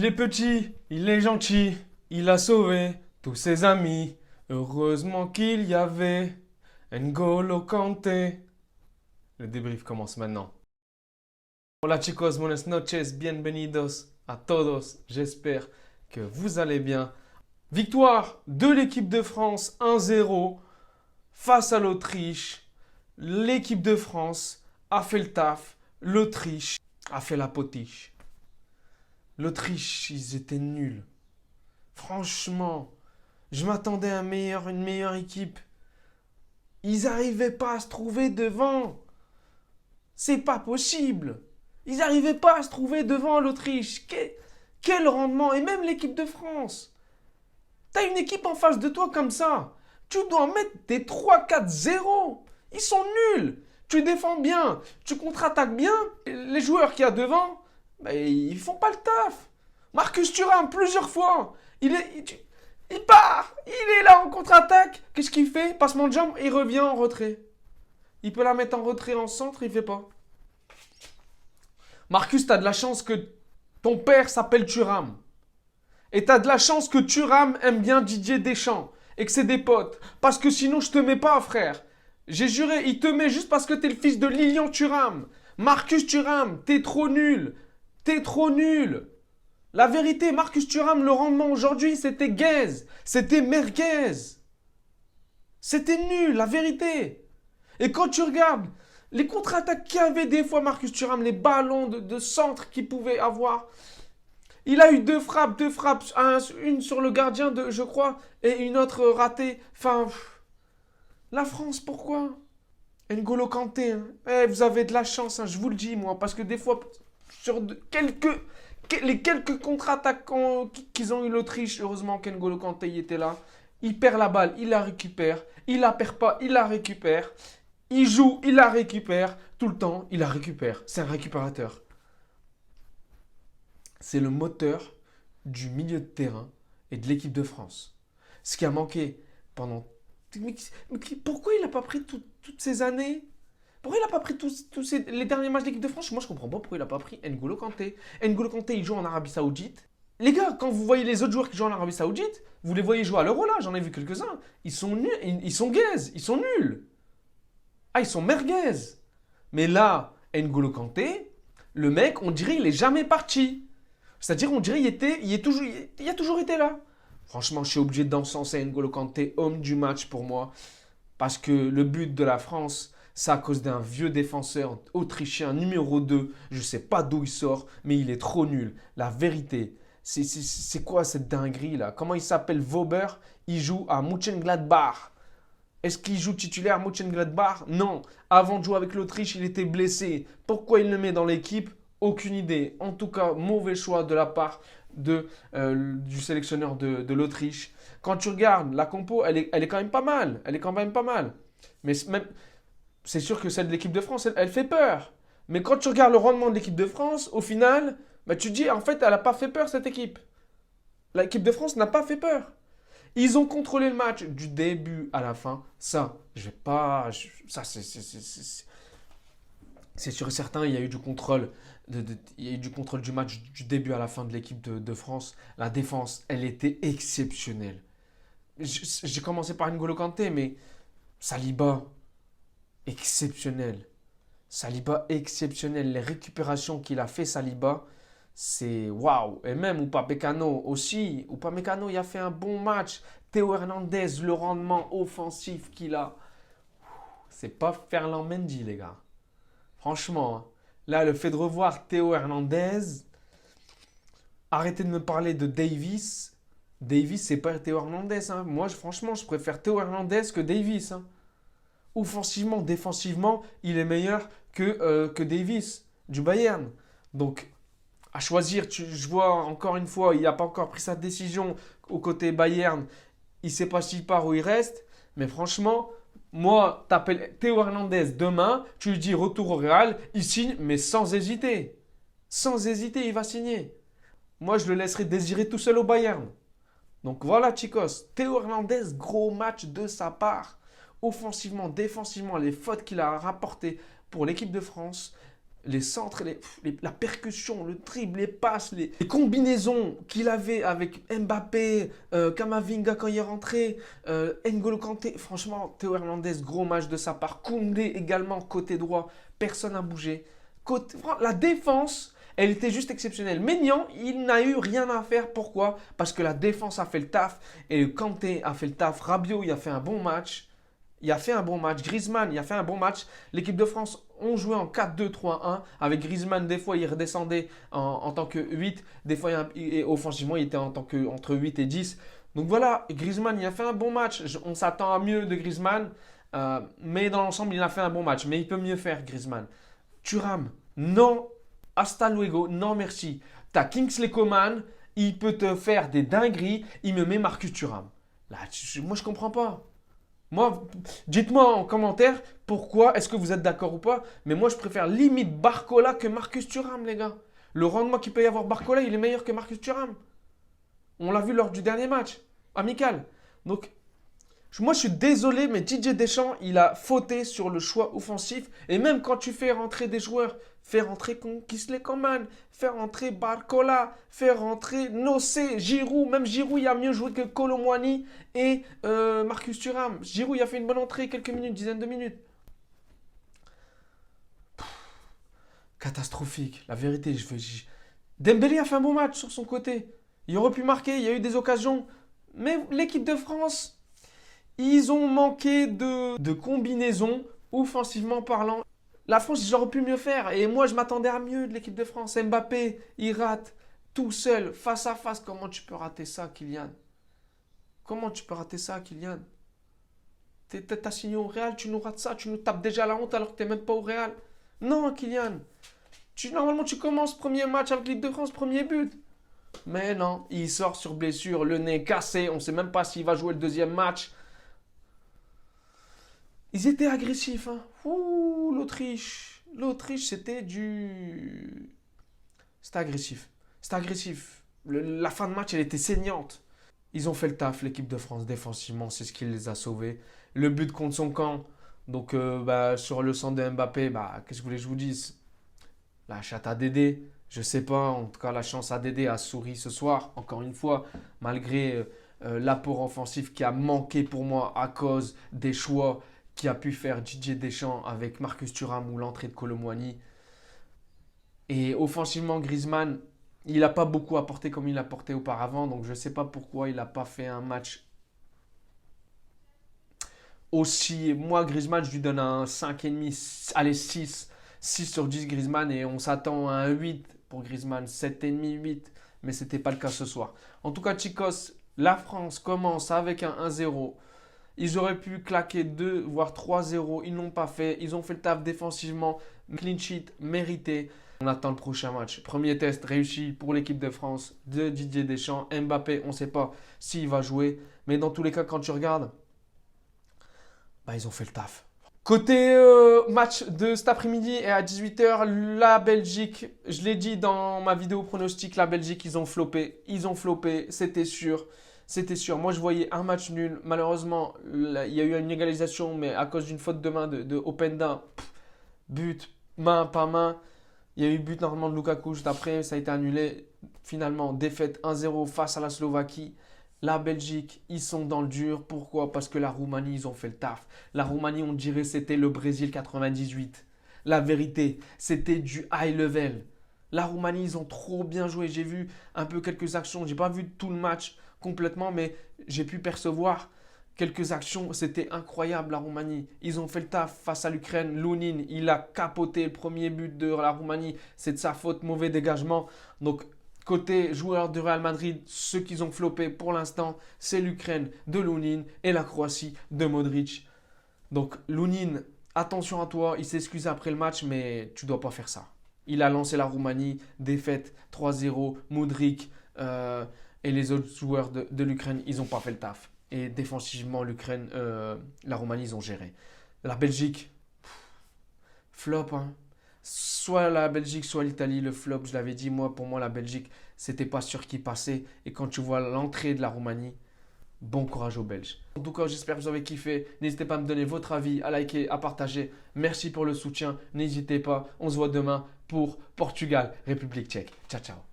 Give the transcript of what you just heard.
Il est petit, il est gentil, il a sauvé tous ses amis. Heureusement qu'il y avait N'Golo Kanté. Le débrief commence maintenant. Hola chicos, buenas noches, bienvenidos a todos. J'espère que vous allez bien. Victoire de l'équipe de France 1-0 face à l'Autriche. L'équipe de France a fait le taf. L'Autriche a fait la potiche. L'Autriche, ils étaient nuls. Franchement, je m'attendais à une meilleure équipe. Ils n'arrivaient pas à se trouver devant. C'est pas possible. Ils n'arrivaient pas à se trouver devant l'Autriche. Quel rendement. Et même l'équipe de France. T'as une équipe en face de toi comme ça. Tu dois mettre des 3-4-0. Ils sont nuls. Tu défends bien. Tu contre-attaques bien. Les joueurs qu'il y a devant, ben, ils font pas le taf. Marcus Thuram, plusieurs fois. Il part. Il est là en contre-attaque. Qu'est-ce qu'il fait? Passement de jambe, il revient en retrait. Il peut la mettre en retrait en centre, il fait pas. Marcus, t'as de la chance que ton père s'appelle Thuram. Et t'as de la chance que Thuram aime bien Didier Deschamps. Et que c'est des potes. Parce que sinon, je te mets pas, frère. J'ai juré, il te met juste parce que t'es le fils de Lilian Thuram. Marcus Thuram, t'es trop nul. T'es trop nul. La vérité, Marcus Thuram, le rendement aujourd'hui, c'était gaze. C'était merguez. C'était nul, la vérité. Et quand tu regardes les contre-attaques qu'il y avait des fois, Marcus Thuram, les ballons de centre qu'il pouvait avoir, il a eu deux frappes, une sur le gardien, je crois, et une autre ratée. Enfin, la France, pourquoi? N'Golo Kanté, hein. Vous avez de la chance, hein, je vous le dis, moi, parce que des fois, sur les quelques contre-attaques qu'ils ont eu l'Autriche, heureusement qu'N'Golo Kanté y était là, il perd la balle, il la récupère, il la perd pas, il la récupère, il joue, il la récupère, tout le temps, il la récupère. C'est un récupérateur. C'est le moteur du milieu de terrain et de l'équipe de France. Ce qui a manqué pendant... Mais pourquoi il n'a pas pris toutes ces années? Pourquoi il n'a pas pris les derniers matchs d'équipe de France? Moi, je comprends pas pourquoi il n'a pas pris N'Golo Kanté. N'Golo Kanté, il joue en Arabie Saoudite. Les gars, quand vous voyez les autres joueurs qui jouent en Arabie Saoudite, vous les voyez jouer à l'Euro là, j'en ai vu quelques-uns. Ils sont nuls, ils sont gaze, ils sont nuls. Ah, ils sont merguez. Mais là, N'Golo Kanté, le mec, on dirait il est jamais parti. C'est-à-dire, on dirait il a toujours été là. Franchement, je suis obligé d'encenser N'Golo Kanté, homme du match pour moi. Parce que le but de la France, c'est à cause d'un vieux défenseur autrichien numéro 2. Je ne sais pas d'où il sort, mais il est trop nul. La vérité, c'est quoi cette dinguerie là? Comment il s'appelle Vauber? Il joue à Mönchengladbach. Est-ce qu'il joue titulaire à Mönchengladbach? Non. Avant de jouer avec l'Autriche, il était blessé. Pourquoi il le met dans l'équipe? Aucune idée. En tout cas, mauvais choix de la part du sélectionneur de l'Autriche. Quand tu regardes la compo, elle est quand même pas mal. Elle est quand même pas mal. Mais même, c'est sûr que celle de l'équipe de France, elle fait peur. Mais quand tu regardes le rendement de l'équipe de France, au final, bah, tu te dis, en fait, elle n'a pas fait peur, cette équipe. L'équipe de France n'a pas fait peur. Ils ont contrôlé le match du début à la fin. Ça, je vais pas. Ça, c'est sûr et certain. Il y a eu du contrôle. Il y a eu du contrôle du match du début à la fin de l'équipe de France. La défense, elle était exceptionnelle. J'ai commencé par N'Golo Kanté, mais Saliba, exceptionnel. Saliba, exceptionnel. Les récupérations qu'il a fait, Saliba, c'est waouh. Et même Upamecano aussi. Upamecano, il a fait un bon match. Théo Hernandez, le rendement offensif qu'il a. C'est pas Ferland Mendy, les gars. Franchement, hein. Là, le fait de revoir Théo Hernandez, arrêtez de me parler de Davis. Davis, c'est pas Théo Hernandez, hein. Moi, franchement, je préfère Théo Hernandez que Davis, hein. Offensivement, défensivement, il est meilleur que Davis du Bayern. Donc, à choisir, je vois encore une fois, il n'a pas encore pris sa décision au côté Bayern. Il ne sait pas s'il part ou il reste. Mais franchement, moi, t'appelles Théo Hernandez demain, tu lui dis retour au Real, il signe, mais sans hésiter. Sans hésiter, il va signer. Moi, je le laisserai désirer tout seul au Bayern. Donc voilà, chicos. Théo Hernandez, gros match de sa part. Offensivement, défensivement, les fautes qu'il a rapportées pour l'équipe de France. Les centres, la percussion, le dribble, les passes, les combinaisons qu'il avait avec Mbappé, Kamavinga quand il est rentré, N'Golo Kanté. Franchement, Théo Hernandez, gros match de sa part. Koundé également, côté droit. Personne n'a bougé. La défense, elle était juste exceptionnelle. Maignan, il n'a eu rien à faire. Pourquoi? Parce que la défense a fait le taf et Kanté a fait le taf. Rabiot, il a fait un bon match. Il a fait un bon match. Griezmann, il a fait un bon match. L'équipe de France ont joué en 4-2-3-1. Avec Griezmann, des fois, il redescendait en tant que 8. Des fois, offensivement, il était en tant que entre 8 et 10. Donc voilà, Griezmann, il a fait un bon match. On s'attend à mieux de Griezmann. Mais dans l'ensemble, il a fait un bon match. Mais il peut mieux faire, Griezmann. Thuram, non. Hasta luego, non merci. T'as Kingsley Coman, il peut te faire des dingueries. Il me met Marcus Thuram. Là, moi, je comprends pas. Moi, dites-moi en commentaire pourquoi, est-ce que vous êtes d'accord ou pas, mais moi je préfère limite Barcola que Marcus Thuram, les gars. Le rendement qu'il peut y avoir Barcola, il est meilleur que Marcus Thuram. On l'a vu lors du dernier match, amical. Donc, moi je suis désolé, mais Didier Deschamps, il a fauté sur le choix offensif. Et même quand tu fais rentrer des joueurs, fais rentrer Kingsley Coman, fais rentrer Barcola, fais rentrer Nossé, Giroud. Même Giroud, il a mieux joué que Kolo Muani et Marcus Thuram. Giroud, il a fait une bonne entrée, quelques minutes, dizaine de minutes. Catastrophique, la vérité. Dembélé a fait un bon match sur son côté. Il aurait pu marquer, il y a eu des occasions. Mais l'équipe de France, ils ont manqué de combinaison, offensivement parlant. La France, ils auraient pu mieux faire. Et moi, je m'attendais à mieux de l'équipe de France. Mbappé, il rate tout seul, face à face. Comment tu peux rater ça, Kylian? Comment tu peux rater ça, Kylian? T'as signé au Real, tu nous rates ça, tu nous tapes déjà la honte alors que t'es même pas au Real. Non, Kylian. Normalement, tu commences premier match avec l'équipe de France, premier but. Mais non, il sort sur blessure, le nez cassé. On ne sait même pas s'il va jouer le deuxième match. Ils étaient agressifs. Hein. Ouh, l'Autriche. L'Autriche, c'était du... C'était agressif. C'était agressif. La fin de match, elle était saignante. Ils ont fait le taf, l'équipe de France, défensivement. C'est ce qui les a sauvés. Le but contre son camp. Donc, sur le centre de Mbappé, qu'est-ce que vous voulez que je vous dise? La chatte à Dédé. Je sais pas. En tout cas, la chance à Dédé a souri ce soir. Encore une fois, malgré l'apport offensif qui a manqué pour moi à cause des choix qui a pu faire Didier Deschamps avec Marcus Thuram ou l'entrée de Kolo Muani. Et offensivement, Griezmann, il n'a pas beaucoup apporté comme il a apporté auparavant. Donc je ne sais pas pourquoi il n'a pas fait un match aussi. Moi, Griezmann, je lui donne un 5,5, allez 6. 6 sur 10 Griezmann et on s'attend à un 8 pour Griezmann. 7,5, 8. Mais ce n'était pas le cas ce soir. En tout cas, Chicos, la France commence avec un 1-0. Ils auraient pu claquer 2 voire 3-0. Ils n'ont pas fait. Ils ont fait le taf défensivement. Clean sheet mérité. On attend le prochain match. Premier test réussi pour l'équipe de France de Didier Deschamps. Mbappé, on ne sait pas s'il va jouer. Mais dans tous les cas, quand tu regardes, ils ont fait le taf. Côté match de cet après-midi et à 18h, la Belgique, je l'ai dit dans ma vidéo pronostic, la Belgique, ils ont floppé. Ils ont floppé, c'était sûr. C'était sûr. Moi, je voyais un match nul. Malheureusement, il y a eu une égalisation, mais à cause d'une faute de main de Openda, but, main, pas main. Il y a eu but normalement de Lukaku juste après, ça a été annulé. Finalement, défaite 1-0 face à la Slovaquie. La Belgique, ils sont dans le dur. Pourquoi? Parce que la Roumanie, ils ont fait le taf. La Roumanie, on dirait c'était le Brésil 98. La vérité, c'était du high level. La Roumanie, ils ont trop bien joué. J'ai vu un peu quelques actions. J'ai pas vu tout le match complètement, mais j'ai pu percevoir quelques actions. C'était incroyable, la Roumanie. Ils ont fait le taf face à l'Ukraine. Lunin, il a capoté le premier but de la Roumanie. C'est de sa faute, mauvais dégagement. Donc, côté joueurs de Real Madrid, ceux qui ont floppé pour l'instant, c'est l'Ukraine de Lunin et la Croatie de Modric. Donc, Lunin, attention à toi. Il s'est excusé après le match, mais tu ne dois pas faire ça. Il a lancé la Roumanie, défaite 3-0. Modric et les autres joueurs de l'Ukraine, ils n'ont pas fait le taf. Et défensivement, la Roumanie, ils ont géré. La Belgique, flop. Hein. Soit la Belgique, soit l'Italie, le flop. Je l'avais dit, pour moi, la Belgique, c'était pas sûr qu'il passait. Et quand tu vois l'entrée de la Roumanie, Bon courage aux Belges. En tout cas, j'espère que vous avez kiffé. N'hésitez pas à me donner votre avis, à liker, à partager. Merci pour le soutien. N'hésitez pas. On se voit demain pour Portugal, République tchèque. Ciao, ciao.